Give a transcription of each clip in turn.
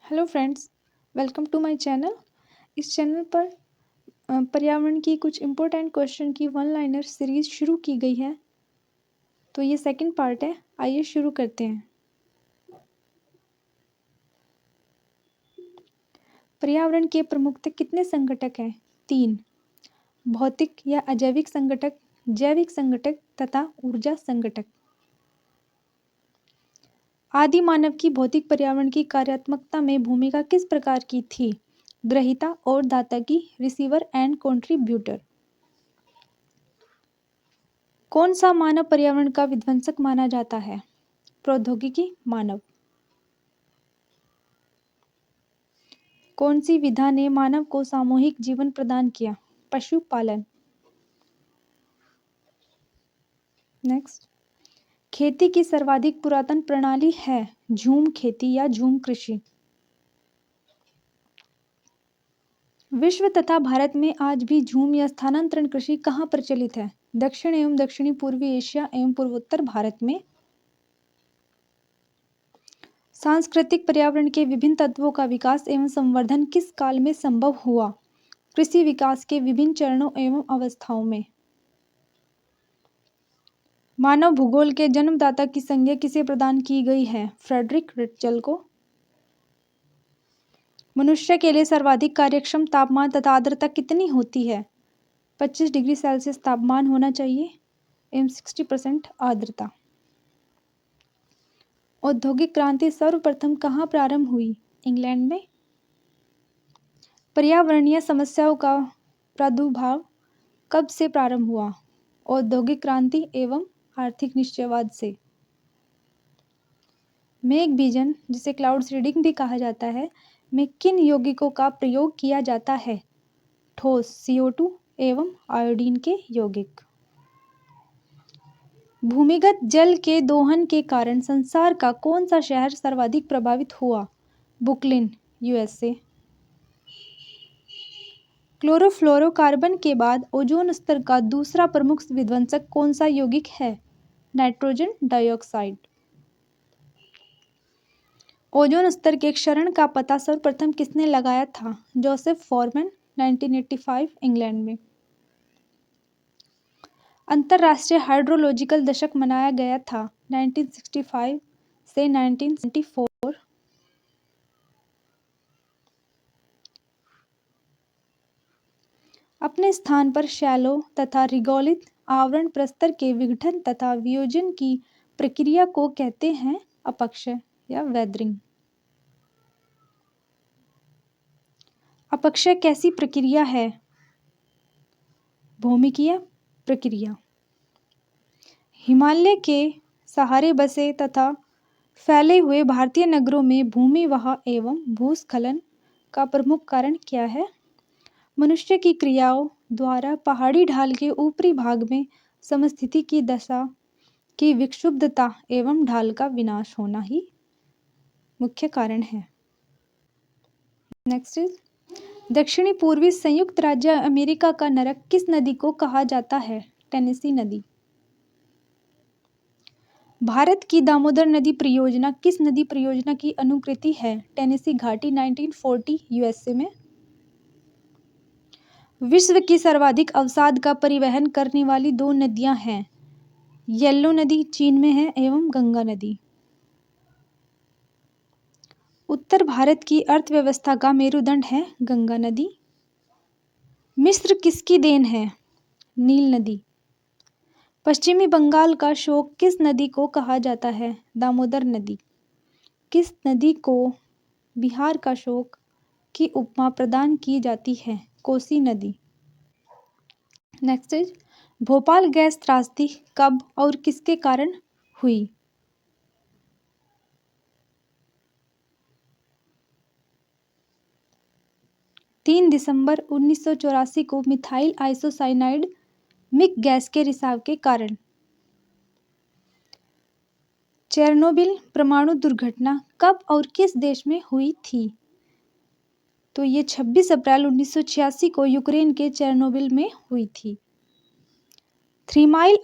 Hello friends, welcome to my channel. इस चैनल पर पर्यावरण की कुछ इम्पोर्टेंट क्वेश्चन की वन लाइनर सीरीज शुरू की गई है। तो ये सेकंड पार्ट है। आइए शुरू करते हैं। पर्यावरण के प्रमुखतः कितने संघटक हैं? 3। भौतिक या अजैविक संघटक, जैविक संघटक तथा ऊर्जा संघटक। आदि मानव की भौतिक पर्यावरण की कार्यात्मकता में भूमिका किस प्रकार की थी? ग्रहीता और दाता की, रिसीवर एंड कंट्रीब्यूटर। कौन सा मानव पर्यावरण का विध्वंसक माना जाता है? प्रौद्योगिकी मानव। कौन सी विधा ने मानव को सामूहिक जीवन प्रदान किया? पशुपालन। नेक्स्ट, खेती की सर्वाधिक पुरातन प्रणाली है झूम खेती या झूम कृषि। विश्व तथा भारत में आज भी झूम या स्थानांतरण कृषि कहाँ प्रचलित है? दक्षिण एवं दक्षिणी पूर्वी एशिया एवं पूर्वोत्तर भारत में। सांस्कृतिक पर्यावरण के विभिन्न तत्वों का विकास एवं संवर्धन किस काल में संभव हुआ? कृषि विकास के विभिन्न चरणों एवं अवस्थाओं में। मानव भूगोल के जन्मदाता की संज्ञा किसे प्रदान की गई है? फ्रेडरिक रिट्जल को। मनुष्य के लिए सर्वाधिक कार्यक्षम तापमान तथा आर्द्रता कितनी होती है? 25 डिग्री सेल्सियस तापमान होना चाहिए एवं 60% आर्द्रता। औद्योगिक क्रांति सर्वप्रथम कहाँ प्रारंभ हुई? इंग्लैंड में। पर्यावरणीय समस्याओं का प्रादुर्भाव कब से प्रारंभ हुआ? औद्योगिक क्रांति एवं आर्थिक निश्चयवाद से। मेघ बीजन, जिसे क्लाउड सीडिंग भी कहा जाता है, में किन यौगिकों का प्रयोग किया जाता है? ठोस CO2 एवं आयोडीन के यौगिक। भूमिगत जल के दोहन के कारण संसार का कौन सा शहर सर्वाधिक प्रभावित हुआ? Brooklyn, USA। क्लोरोफ्लोरोकार्बन के बाद ओजोन स्तर का दूसरा प्रमुख विध्वंसक कौन सा यौगिक है? Nitrogen dioxide. ओजोन स्तर के क्षरण का पता सर्वप्रथम किसने लगाया था? जोसेफ फॉरमैन, 1985, इंग्लैंड में। अंतर्राष्ट्रीय हाइड्रोलॉजिकल दशक मनाया गया था 1965 से 1974। अपने स्थान पर शैलो तथा रिगोलित आवरण प्रस्तर के विघटन तथा वियोजन की प्रक्रिया को कहते हैं अपक्षय या वेदरिंग। अपक्षय कैसी प्रक्रिया है? भौमिकीय प्रक्रिया। हिमालय के सहारे बसे तथा फैले हुए भारतीय नगरों में भूमिवहा एवं भूस्खलन का प्रमुख कारण क्या है? मनुष्य की क्रियाओं द्वारा पहाड़ी ढाल के ऊपरी भाग में समस्थिति की दशा की विक्षुब्धता एवं ढाल का विनाश होना ही मुख्य कारण है। नेक्स्ट इज, दक्षिणी पूर्वी संयुक्त राज्य अमेरिका का नरक किस नदी को कहा जाता है? टेनेसी नदी। भारत की दामोदर नदी परियोजना किस नदी परियोजना की अनुकृति है? टेनेसी घाटी, 1940, USA में। विश्व की सर्वाधिक अवसाद का परिवहन करने वाली 2 नदियां हैं। येलो नदी चीन में है एवं गंगा नदी। उत्तर भारत की अर्थव्यवस्था का मेरुदंड है गंगा नदी। मिस्र किसकी देन है? नील नदी। पश्चिमी बंगाल का शोक किस नदी को कहा जाता है? दामोदर नदी। किस नदी को बिहार का शोक की उपमा प्रदान की जाती है? कोसी नदी। नेक्स्ट इज, भोपाल गैस त्रासदी कब और किसके कारण हुई? 3 दिसंबर 1984 को मिथाइल आइसोसाइनाइड मिक गैस के रिसाव के कारण। चेरनोबिल परमाणु दुर्घटना कब और किस देश में हुई थी? तो ये 26 अप्रैल 1986 को यूक्रेन के चेरनोबिल में हुई थी। थ्री माइल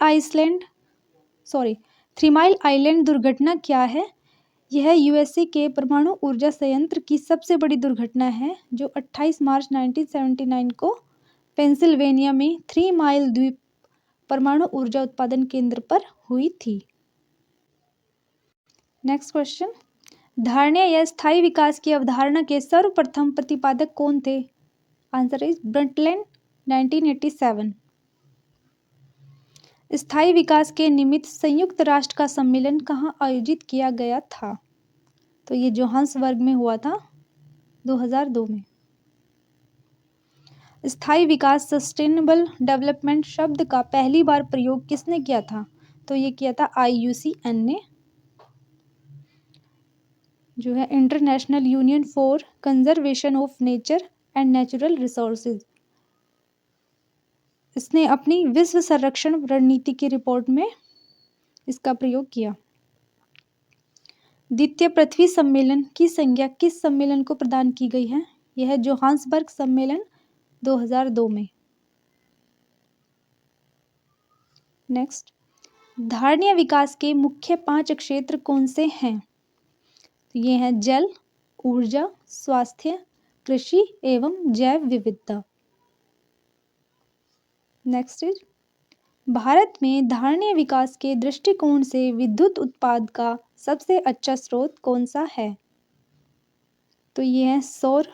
आइलैंड दुर्घटना क्या है? यह यूएसए के परमाणु ऊर्जा संयंत्र की सबसे बड़ी दुर्घटना है जो 28 मार्च 1979 को पेंसिल्वेनिया में 3 माइल द्वीप परमाणु ऊर्जा उत्पादन केंद्र पर हुई थी। नेक्स्ट क्वेश्चन, धारणीय या स्थायी विकास की अवधारणा के सर्वप्रथम प्रतिपादक कौन थे? Answer is Brundtland 1987। स्थायी विकास के निमित्त संयुक्त राष्ट्र का सम्मेलन कहाँ आयोजित किया गया था? तो ये जोहान्सबर्ग में हुआ था 2002 में। स्थायी विकास सस्टेनेबल डेवलपमेंट शब्द का पहली बार प्रयोग किसने किया था? तो ये किया था IUCN ने, जो है international union for conservation of nature and natural resources. इसने अपनी विश्व संरक्षण रणनीति की रिपोर्ट में इसका प्रयोग किया। द्वितीय पृथ्वी सम्मेलन की संज्ञा किस सम्मेलन को प्रदान की गई है? यह जोहान्सबर्ग सम्मेलन 2002 में। नेक्स्ट, धारणीय विकास के मुख्य 5 क्षेत्र कौन से हैं? तो ये हैं जल, ऊर्जा, स्वास्थ्य, कृषि एवं जैव विविधता। नेक्स्ट इज, भारत में धारणीय विकास के दृष्टिकोण से विद्युत उत्पाद का सबसे अच्छा स्रोत कौन सा है? तो ये है सौर,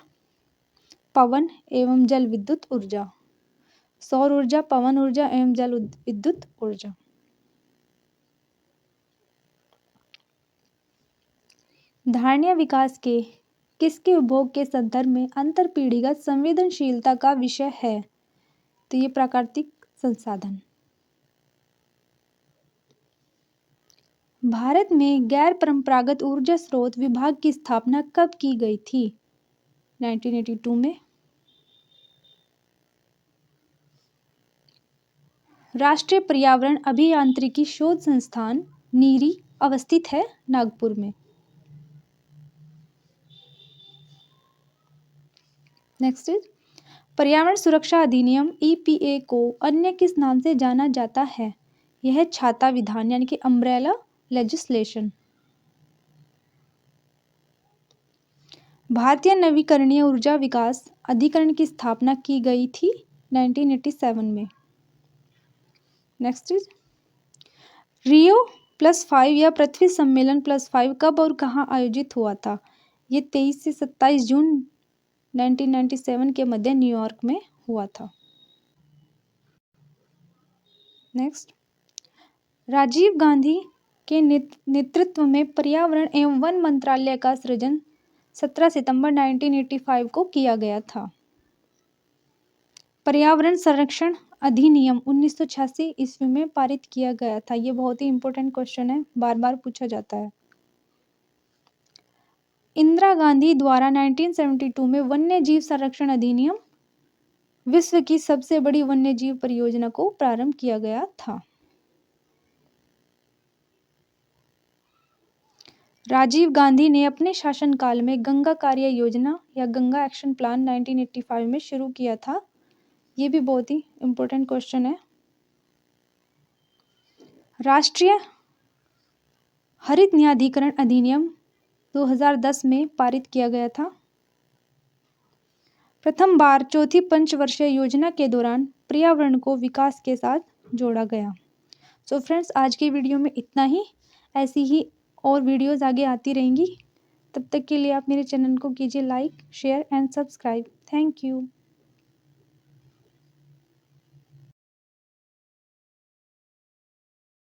पवन एवं जल विद्युत ऊर्जा। सौर ऊर्जा, पवन ऊर्जा एवं जल विद्युत ऊर्जा। धारणीय विकास के किसके उपभोग के संदर्भ में अंतरपीढ़ीगत संवेदनशीलता का विषय है? तो ये प्राकृतिक संसाधन। भारत में गैर परंपरागत ऊर्जा स्रोत विभाग की स्थापना कब की गई थी? 1982 में। राष्ट्रीय पर्यावरण अभियांत्रिकी शोध संस्थान नीरी अवस्थित है नागपुर में। नेक्स्ट इज, पर्यावरण सुरक्षा अधिनियम EPA को अन्य किस नाम से जाना जाता है? यह छाता विधान यानी कि अम्ब्रेला लेजिस्लेशन। भारतीय नवीकरणीय ऊर्जा विकास अधिकरण की स्थापना की गई थी 1987 में। नेक्स्ट इज, रियो +5 या पृथ्वी सम्मेलन +5 कब और कहाँ आयोजित हुआ था? ये 23 से 27 जून 1997 के मध्य न्यूयॉर्क में हुआ था। नेक्स्ट, राजीव गांधी के नेतृत्व में पर्यावरण एवं वन मंत्रालय का सृजन 17 सितंबर 1985 को किया गया था। पर्यावरण संरक्षण अधिनियम 1986 ईस्वी में पारित किया गया था। ये बहुत ही इंपॉर्टेंट क्वेश्चन है, बार बार पूछा जाता है। इंदिरा गांधी द्वारा 1972 में वन्य जीव संरक्षण अधिनियम विश्व की सबसे बड़ी वन्य जीव परियोजना को प्रारंभ किया गया था। राजीव गांधी ने अपने शासनकाल में गंगा कार्य योजना या गंगा एक्शन प्लान 1985 में शुरू किया था। ये भी बहुत ही इंपॉर्टेंट क्वेश्चन है। राष्ट्रीय हरित न्यायाधिकरण अधिनियम 2010 में पारित किया गया था। प्रथम बार चौथी पंचवर्षीय योजना के दौरान पर्यावरण को विकास के साथ जोड़ा गया। सो फ्रेंड्स, आज की वीडियो में इतना ही। ऐसी ही और वीडियोस आगे आती रहेंगी। तब तक के लिए आप मेरे चैनल को कीजिए like, share and subscribe. Thank you.